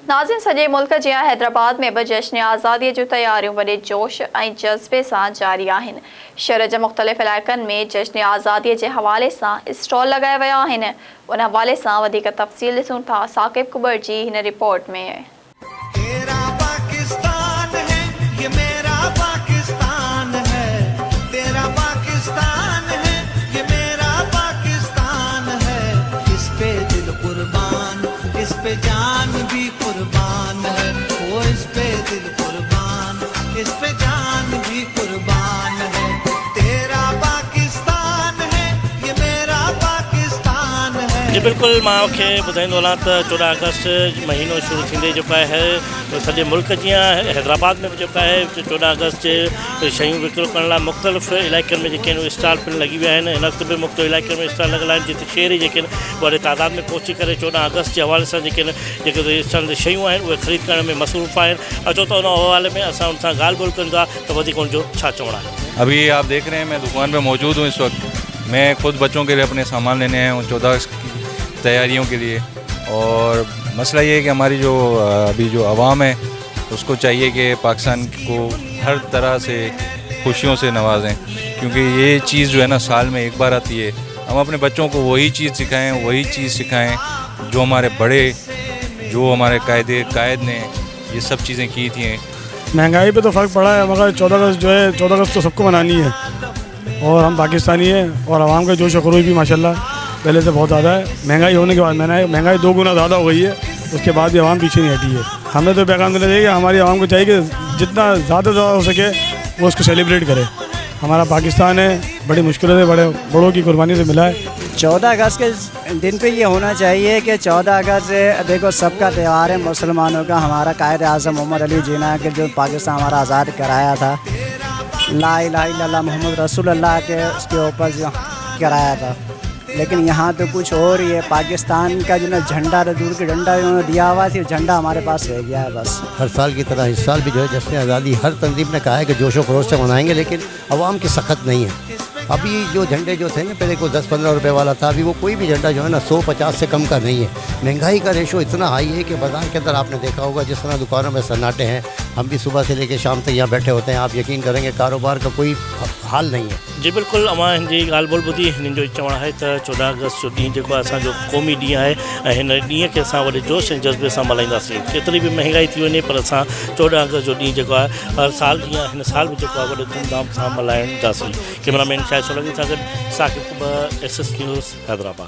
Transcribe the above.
नाज़िन सॼे मुल्क जियां हैदराबाद में बि जश्न आज़ादीअ जूं तयारियूं वॾे जोश ऐं जज़्बे सां जारी आहिनि। शहर जे मुख़्तलिफ़ इलाइक़नि में जश्न आज़ादीअ जे हवाले सां स्टॉल लॻाया विया आहिनि। उन हवाले सां वधीक तफ़सील ॾिसूं था साकिब कुबर जी हिन रिपोर्ट में। इस पे जान भी कुर्बान है, वो इस पे दिल कुर्बान, इस पे जान भी कुर्बान है। तेरा पाकिस्तान है, ये मेरा पाकिस्तान है। जी बिल्कुल, मां खे ॿुधाईंदो हलां त 14 अगस्त महीनो शुरू थींदे जेको आहे सॼे मुल्क जीअं हैदराबाद में बि जेको आहे 14 अगस्त जे शयूं विकिरो करण लाइ मुख़्तलिफ़ इलाइक़नि में जेके आहिनि स्टॉल पिण लॻी विया आहिनि। हिन वक़्तु बि मुख़्तलिफ़ इलाइक़नि में स्टॉल लॻल आहिनि जिते शहरी जेके आहिनि वॾे तादाद में पहुची करे 14 अगस्त जे हवाले सां जेके स्टॉल शयूं आहिनि उहे ख़रीद करण में मसरूफ़ आहिनि। अचो त उन हवाले में असां उन सां ॻाल्हि ॿोल कयूं था त वधीक उनजो छा चवणु आहे। अभी आप देख रहे हैं मैं दुकान पे मौजूद हूँ इस वक्त। मैं खुद बच्चों के लिए अपने सामान लेने आया हूँ 14 अगस्त की तैयारियों के लिए। और मसला ये है कि हमारी जो अभी जो आवाम है उसको चाहिए कि पाकिस्तान को हर तरह से खुशियों से नवाजें, क्योंकि ये चीज़ जो है ना साल में एक बार आती है। हम अपने बच्चों को वही चीज़ सिखाएं, वही चीज़ सिखाएं जो हमारे बड़े, जो हमारे कायद ने ये सब चीज़ें की थी। महंगाई पे तो फ़र्क पड़ा है, मगर 14 अगस्त जो है 14 अगस्त तो सबको मनानी है और हम पाकिस्तानी हैं और आवाम का जोश खरोश भी माशाल्लाह पहले से बहुत ज़्यादा है। महंगाई होने के बाद महंगाई 2 गुना ज़्यादा हो गई है, उसके बाद भी आवाम पीछे नहीं हटी है। हमें तो पैगाम देना चाहिए कि हमारी आवाम को चाहिए कि जितना ज़्यादा हो सके वो उसको सेलिब्रेट करे। हमारा पाकिस्तान है, बड़ी मुश्किलों से बड़ों की कुर्बानी से मिला है। 14 अगस्त के दिन पे ये होना चाहिए कि 14 अगस्त देखो सबका त्यौहार है मुसलमानों का। हमारा कायद आज़म मोहम्मद अली जिन्ना के जो पाकिस्तान हमारा आज़ाद कराया था, ला इलाहा इल्लल्लाह मोहम्मद रसूलुल्लाह के उसके ऊपर कराया था। लेकिन यहाँ तो कुछ और ही है। पाकिस्तान का जो ना झंडा तो दूर के झंडा उन्होंने दिया हुआ थी, झंडा हमारे पास रह गया है बस। हर साल की तरह इस साल भी जो है जश्न आज़ादी हर तंजीम ने कहा है कि जोशो खरोश से मनाएंगे, लेकिन अवाम की सख्त नहीं है। अभी जो झंडे जो थे ना पहले को 10-15 रुपए वाला था, अभी वो कोई भी झंडा जो है ना 100-50 से कम का नहीं है। महंगाई का रेशो इतना हाई है कि बाज़ार के अंदर आपने देखा होगा जिस तरह दुकानों में सन्नाटे हैं। हम भी सुबह से लेकर शाम तक यहाँ बैठे होते हैं, आप यकीन करेंगे कारोबार का कोई हाल नहीं है। जी बिल्कुल, अमां हिन जी ॻाल्हि ॿोल ॿुधी। हिननि जो चवणु आहे त 14 अगस्त जो ॾींहुं जेको आहे असांजो क़ौमी ॾींहुं आहे ऐं हिन ॾींहं खे असां वॾे जोश ऐं जज़्बे सां मल्हाईंदासीं। केतिरी बि महांगाई थी वञे पर असां 14 अगस्त जो ॾींहुं जेको आहे हर साल जीअं हिन साल बि जेको आहे वॾे धूमधाम सां मल्हाईंदासीं। कैमरामैन शाहिद सोलंकी सां गॾु साकिब कुबर, SS न्यूज़ हैदराबाद।